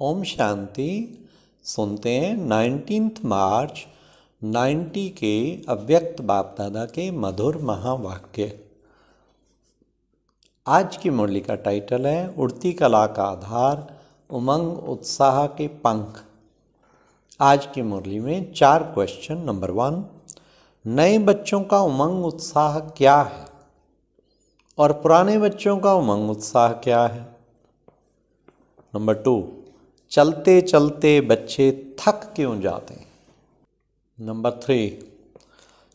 ओम शांति। सुनते हैं 19 मार्च 90 के अव्यक्त बाप दादा के मधुर महावाक्य। आज की मुरली का टाइटल है उड़ती कला का आधार, उमंग उत्साह के पंख। आज की मुरली में 4 क्वेश्चन। नंबर 1, नए बच्चों का उमंग उत्साह क्या है और पुराने बच्चों का उमंग उत्साह क्या है। नंबर 2, चलते चलते बच्चे थक क्यों जाते हैं। नंबर 3,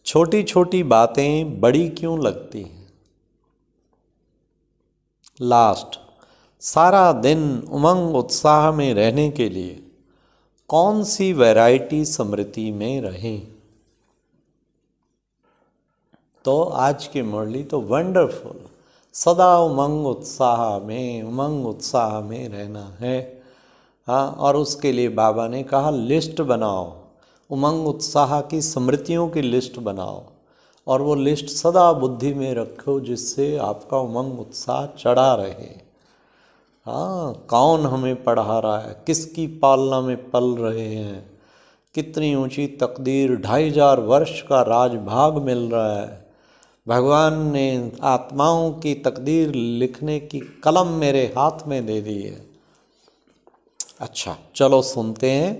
छोटी छोटी बातें बड़ी क्यों लगती हैं। लास्ट, सारा दिन उमंग उत्साह में रहने के लिए कौन सी वैरायटी स्मृति में रहें। तो आज की मुरली तो वंडरफुल, सदा उमंग उत्साह में रहना है। हाँ, और उसके लिए बाबा ने कहा लिस्ट बनाओ, उमंग उत्साह की स्मृतियों की लिस्ट बनाओ और वो लिस्ट सदा बुद्धि में रखो जिससे आपका उमंग उत्साह चढ़ा रहे। हाँ, कौन हमें पढ़ा रहा है, किसकी पालना में पल रहे हैं, कितनी ऊंची तकदीर, 2500 वर्ष का राजभाग मिल रहा है। भगवान ने आत्माओं की तकदीर लिखने की कलम मेरे हाथ में दे दी है। अच्छा, चलो सुनते हैं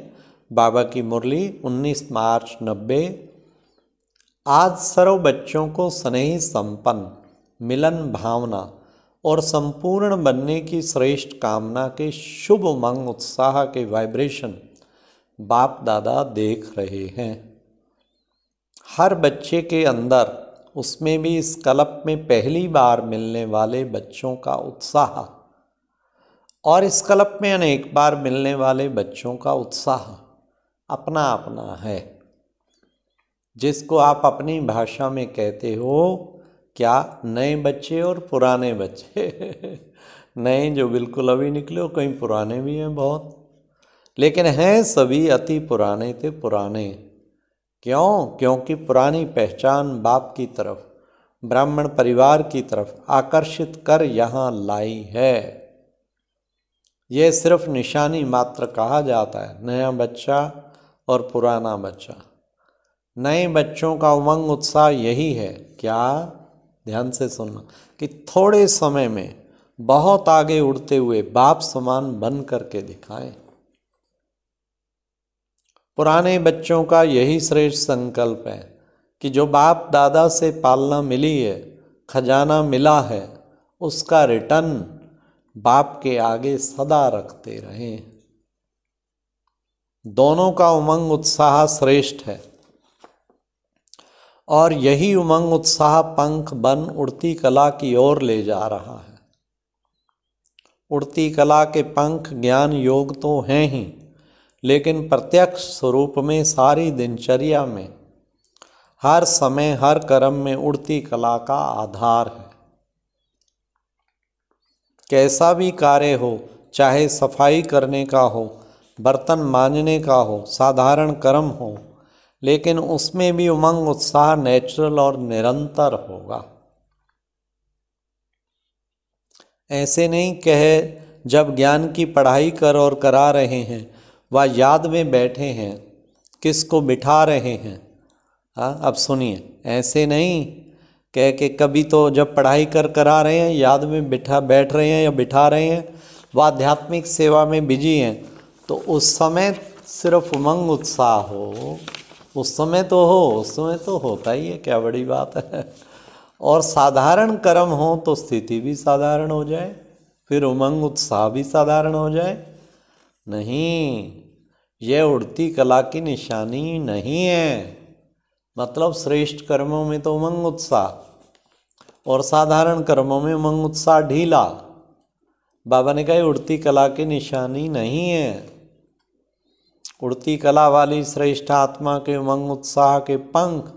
बाबा की मुरली 19 मार्च 90। आज सर्व बच्चों को स्नेही संपन्न, मिलन भावना और संपूर्ण बनने की श्रेष्ठ कामना के शुभ उमंग उत्साह के वाइब्रेशन बाप दादा देख रहे हैं। हर बच्चे के अंदर, उसमें भी इस कल्प में पहली बार मिलने वाले बच्चों का उत्साह और इस कल्प में अनेक बार मिलने वाले बच्चों का उत्साह अपना अपना है। जिसको आप अपनी भाषा में कहते हो क्या, नए बच्चे और पुराने बच्चे नए जो बिल्कुल अभी निकले हो, कहीं पुराने भी हैं बहुत, लेकिन हैं सभी अति पुराने थे पुराने। क्यों? क्योंकि पुरानी पहचान बाप की तरफ, ब्राह्मण परिवार की तरफ आकर्षित कर यहाँ लाई है। यह सिर्फ निशानी मात्र कहा जाता है, नया बच्चा और पुराना बच्चा। नए बच्चों का उमंग उत्साह यही है क्या, ध्यान से सुनना, कि थोड़े समय में बहुत आगे उड़ते हुए बाप समान बन करके दिखाएं। पुराने बच्चों का यही श्रेष्ठ संकल्प है कि जो बाप दादा से पालना मिली है, खजाना मिला है, उसका रिटर्न बाप के आगे सदा रखते रहें। दोनों का उमंग उत्साह श्रेष्ठ है और यही उमंग उत्साह पंख बन उड़ती कला की ओर ले जा रहा है। उड़ती कला के पंख ज्ञान योग तो हैं ही, लेकिन प्रत्यक्ष स्वरूप में सारी दिनचर्या में, हर समय हर कर्म में उड़ती कला का आधार है। कैसा भी कार्य हो, चाहे सफाई करने का हो, बर्तन मांजने का हो, साधारण कर्म हो, लेकिन उसमें भी उमंग उत्साह नेचुरल और निरंतर होगा। ऐसे नहीं कहे जब ज्ञान की पढ़ाई कर और करा रहे हैं, वह याद में बैठे हैं, किसको बिठा रहे हैं। हाँ, अब सुनिए, ऐसे नहीं कह के कभी तो जब पढ़ाई कर करा रहे हैं, याद में बैठ रहे हैं या बिठा रहे हैं, वह आध्यात्मिक सेवा में बिजी हैं, तो उस समय सिर्फ उमंग उत्साह हो, उस समय तो हो, उस समय तो होता ही है, क्या बड़ी बात है। और साधारण कर्म हो तो स्थिति भी साधारण हो जाए, फिर उमंग उत्साह भी साधारण हो जाए। नहीं, यह उड़ती कला की निशानी नहीं है। मतलब श्रेष्ठ कर्मों में तो उमंग उत्साह और साधारण कर्मों में उमंग उत्साह ढीला। बाबा ने कहा उड़ती कला की निशानी नहीं है। उड़ती कला वाली श्रेष्ठ आत्मा के उमंग उत्साह के पंख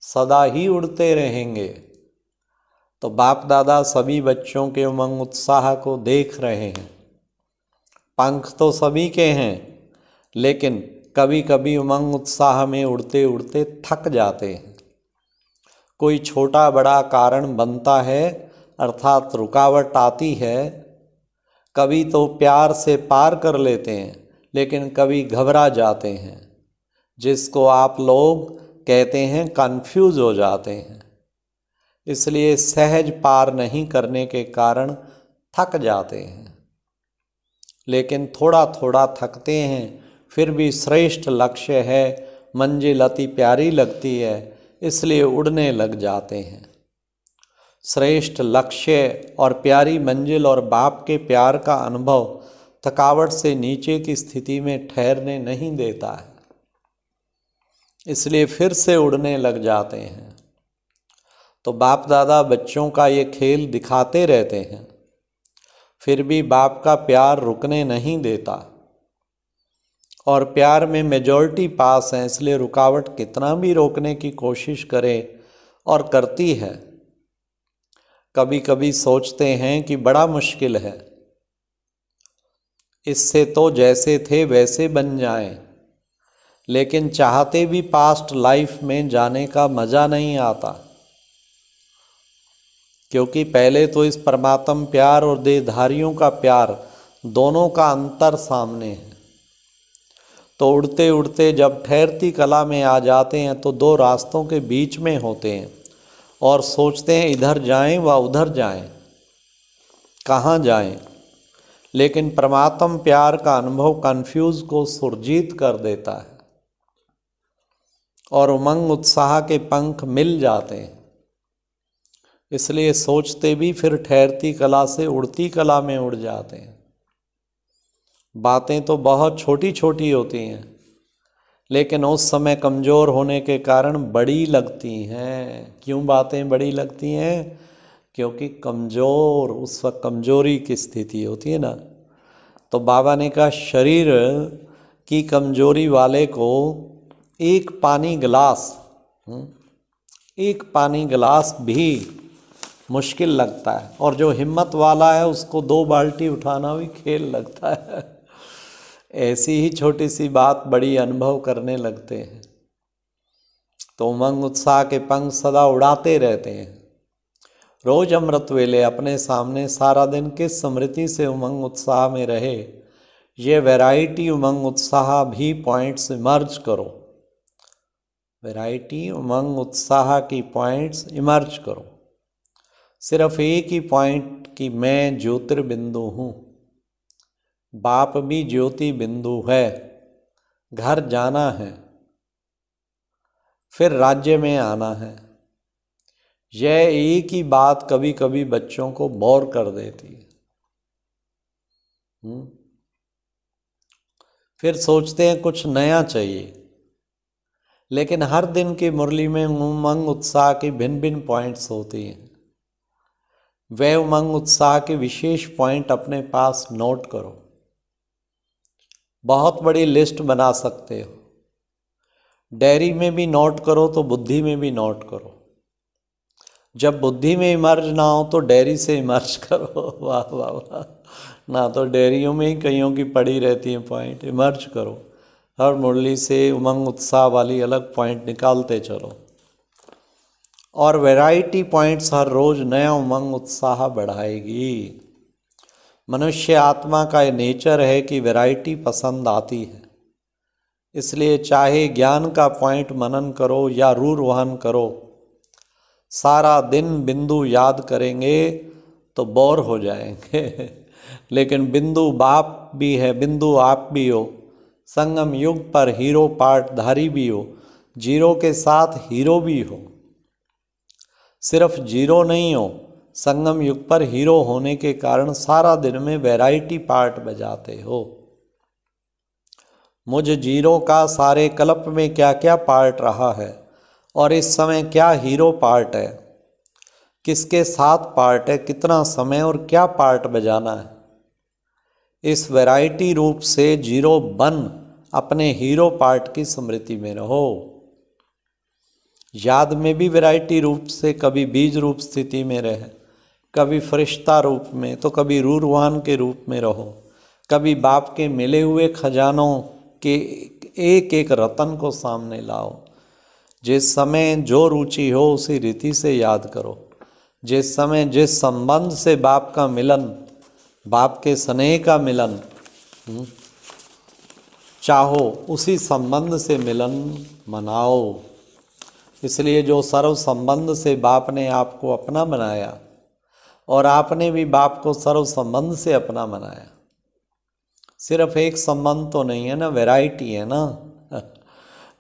सदा ही उड़ते रहेंगे। तो बाप दादा सभी बच्चों के उमंग उत्साह को देख रहे हैं। पंख तो सभी के हैं, लेकिन कभी कभी उमंग उत्साह में उड़ते उड़ते थक जाते हैं। कोई छोटा बड़ा कारण बनता है, अर्थात रुकावट आती है, कभी तो प्यार से पार कर लेते हैं, लेकिन कभी घबरा जाते हैं, जिसको आप लोग कहते हैं कंफ्यूज हो जाते हैं। इसलिए सहज पार नहीं करने के कारण थक जाते हैं, लेकिन थोड़ा थोड़ा थकते हैं, फिर भी श्रेष्ठ लक्ष्य है, मंजिल अति प्यारी लगती है, इसलिए उड़ने लग जाते हैं। श्रेष्ठ लक्ष्य और प्यारी मंजिल और बाप के प्यार का अनुभव थकावट से नीचे की स्थिति में ठहरने नहीं देता है, इसलिए फिर से उड़ने लग जाते हैं। तो बाप दादा बच्चों का ये खेल दिखाते रहते हैं, फिर भी बाप का प्यार रुकने नहीं देता, और प्यार में मेजॉरिटी पास है, इसलिए रुकावट कितना भी रोकने की कोशिश करे और करती है। कभी कभी सोचते हैं कि बड़ा मुश्किल है, इससे तो जैसे थे वैसे बन जाएं, लेकिन चाहते भी पास्ट लाइफ में जाने का मज़ा नहीं आता, क्योंकि पहले तो इस परमात्म प्यार और देहधारियों का प्यार दोनों का अंतर सामने है। तो उड़ते उड़ते जब ठहरती कला में आ जाते हैं तो दो रास्तों के बीच में होते हैं और सोचते हैं इधर जाएं व उधर जाएं, कहाँ जाएं। लेकिन परमात्म प्यार का अनुभव कन्फ्यूज को सुरजीत कर देता है और उमंग उत्साह के पंख मिल जाते हैं, इसलिए सोचते भी फिर ठहरती कला से उड़ती कला में उड़ जाते हैं। बातें तो बहुत छोटी छोटी होती हैं, लेकिन उस समय कमज़ोर होने के कारण बड़ी लगती हैं। क्यों बातें बड़ी लगती हैं? क्योंकि कमज़ोर, उस वक्त कमज़ोरी की स्थिति होती है ना। तो बाबा ने कहा शरीर की कमज़ोरी वाले को एक पानी गिलास भी मुश्किल लगता है, और जो हिम्मत वाला है उसको 2 बाल्टी उठाना भी खेल लगता है। ऐसी ही छोटी सी बात बड़ी अनुभव करने लगते हैं। तो उमंग उत्साह के पंख सदा उड़ाते रहते हैं। रोज अमृत वेले अपने सामने सारा दिन किस स्मृति से उमंग उत्साह में रहे, ये वैरायटी उमंग उत्साह भी पॉइंट्स इमर्ज करो। वैरायटी उमंग उत्साह की पॉइंट्स इमर्ज करो। सिर्फ एक ही पॉइंट कि मैं ज्योतिर्बिंदु हूँ, बाप भी ज्योति बिंदु है, घर जाना है, फिर राज्य में आना है। यह एक ही बात कभी कभी बच्चों को बोर कर देती है। फिर सोचते हैं कुछ नया चाहिए, लेकिन हर दिन की मुरली में उमंग उत्साह की भिन्न भिन्न पॉइंट्स होती हैं। वह उमंग उत्साह के विशेष पॉइंट अपने पास नोट करो। बहुत बड़ी लिस्ट बना सकते हो, डायरी में भी नोट करो तो बुद्धि में भी नोट करो। जब बुद्धि में इमर्ज ना हो तो डायरी से इमर्ज करो। वाह वाह वाह, ना तो डायरियों में ही कईयों की पड़ी रहती है पॉइंट, इमर्ज करो। हर मुरली से उमंग उत्साह वाली अलग पॉइंट निकालते चलो, और वैरायटी पॉइंट्स हर रोज नया उमंग उत्साह बढ़ाएगी। मनुष्य आत्मा का ये नेचर है कि वैरायटी पसंद आती है, इसलिए चाहे ज्ञान का पॉइंट मनन करो या रूरवाहन करो, सारा दिन बिंदु याद करेंगे तो बोर हो जाएंगे। लेकिन बिंदु बाप भी है, बिंदु आप भी हो, संगम युग पर हीरो पार्टधारी भी हो, जीरो के साथ हीरो भी हो। सिर्फ जीरो नहीं हो, संगम युग पर हीरो होने के कारण सारा दिन में वैरायटी पार्ट बजाते हो। मुझ जीरो का सारे कल्प में क्या क्या पार्ट रहा है, और इस समय क्या हीरो पार्ट है, किसके साथ पार्ट है, कितना समय और क्या पार्ट बजाना है। इस वैरायटी रूप से जीरो बन अपने हीरो पार्ट की स्मृति में रहो। याद में भी वैरायटी रूप से कभी बीज रूप स्थिति में रहे, कभी फरिश्ता रूप में, तो कभी रूरवान के रूप में रहो, कभी बाप के मिले हुए खजानों के एक एक रतन को सामने लाओ। जिस समय जो रुचि हो उसी रीति से याद करो। जिस समय जिस संबंध से बाप का मिलन बाप के स्नेह का मिलन चाहो, उसी संबंध से मिलन मनाओ। इसलिए जो सर्व संबंध से बाप ने आपको अपना बनाया और आपने भी बाप को सर्व संबंध से अपना बनाया। सिर्फ एक संबंध तो नहीं है ना, वैरायटी है ना।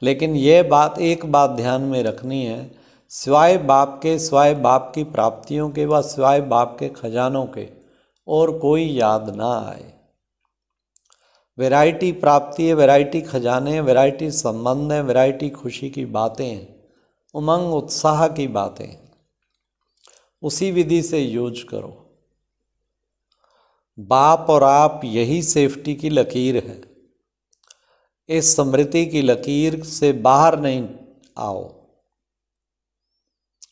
लेकिन ये बात, एक बात ध्यान में रखनी है, सिवाय बाप के, सिवाय बाप की प्राप्तियों के, व सिवाय बाप के खजानों के और कोई याद ना आए। वैरायटी प्राप्ति है, वैरायटी खजाने हैं, वैरायटी संबंध है, वैरायटी खुशी की बातें हैं, उमंग उत्साह की बातें। उसी विधि से यूज करो। बाप और आप, यही सेफ्टी की लकीर है। इस स्मृति की लकीर से बाहर नहीं आओ।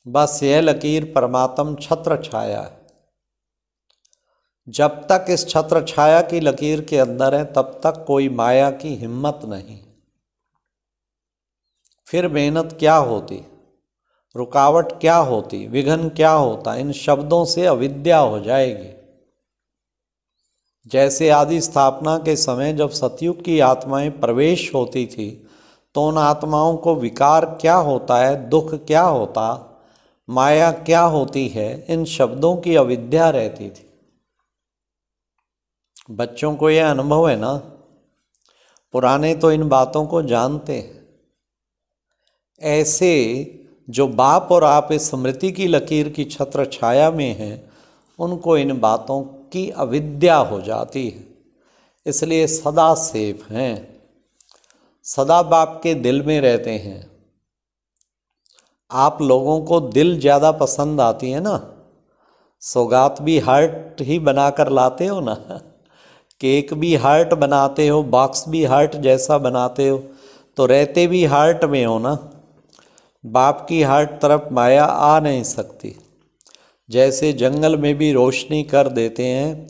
बस यह लकीर परमात्म छत्र छाया है। जब तक इस छत्र छाया की लकीर के अंदर है, तब तक कोई माया की हिम्मत नहीं। फिर मेहनत क्या होती, रुकावट क्या होती, विघ्न क्या होता, इन शब्दों से अविद्या हो जाएगी। जैसे आदि स्थापना के समय जब सतयुग की आत्माएं प्रवेश होती थी, तो उन आत्माओं को विकार क्या होता है, दुख क्या होता, माया क्या होती है, इन शब्दों की अविद्या रहती थी। बच्चों को यह अनुभव है ना, पुराने तो इन बातों को जानते हैं। ऐसे जो बाप और आप इस स्मृति की लकीर की छत्र छाया में हैं, उनको इन बातों की अविद्या हो जाती है। इसलिए सदा सेफ हैं, सदा बाप के दिल में रहते हैं। आप लोगों को दिल ज़्यादा पसंद आती है ना, सौगात भी हार्ट ही बनाकर लाते हो ना, केक भी हार्ट बनाते हो, बॉक्स भी हार्ट जैसा बनाते हो, तो रहते भी हार्ट में हो ना। बाप की हार्ट तरफ माया आ नहीं सकती। जैसे जंगल में भी रोशनी कर देते हैं,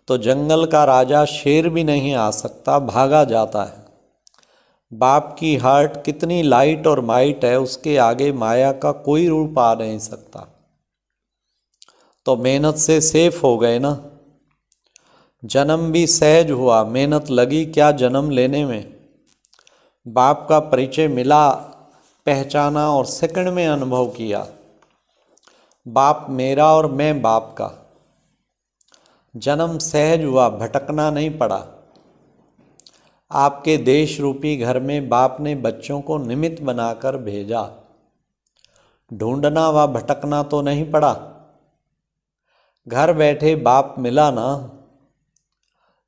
तो जंगल का राजा शेर भी नहीं आ सकता, भागा जाता है। बाप की हार्ट कितनी लाइट और माइट है, उसके आगे माया का कोई रूप आ नहीं सकता। तो मेहनत से सेफ हो गए ना। जन्म भी सहज हुआ, मेहनत लगी क्या जन्म लेने में। बाप का परिचय मिला, पहचाना और सेकंड में अनुभव किया, बाप मेरा और मैं बाप का। जन्म सहज हुआ, भटकना नहीं पड़ा। आपके देश रूपी घर में बाप ने बच्चों को निमित्त बनाकर भेजा। ढूंढना व भटकना तो नहीं पड़ा। घर बैठे बाप मिला ना।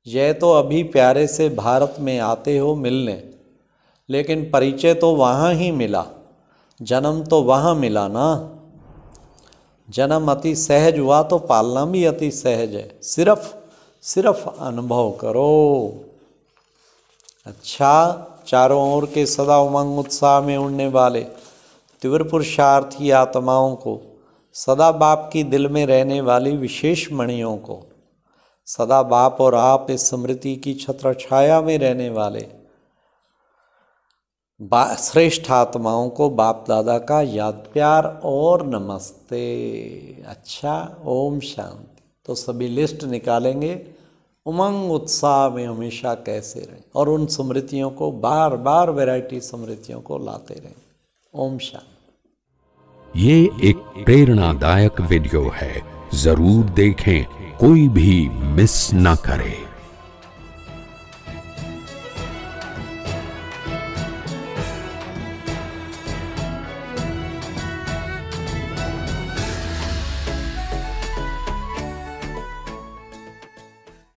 यह तो अभी प्यारे से भारत में आते हो मिलने, लेकिन परिचय तो वहाँ ही मिला, जन्म तो वहाँ मिला ना। जन्म अति सहज हुआ तो पालना भी अति सहज है। सिर्फ अनुभव करो। अच्छा, चारों ओर के सदा उमंग उत्साह में उड़ने वाले तीव्र पुरुषार्थी आत्माओं को, सदा बाप की दिल में रहने वाली विशेष मणियों को, सदा बाप और आप इस स्मृति की छत्र छाया में रहने वाले श्रेष्ठ आत्माओं को बाप दादा का याद प्यार और नमस्ते। अच्छा, ओम शांति। तो सभी लिस्ट निकालेंगे, उमंग उत्साह में हमेशा कैसे रहें, और उन स्मृतियों को बार बार वैरायटी स्मृतियों को लाते रहें। ओम शांति। ये एक प्रेरणादायक वीडियो है, जरूर देखें, कोई भी मिस ना करे।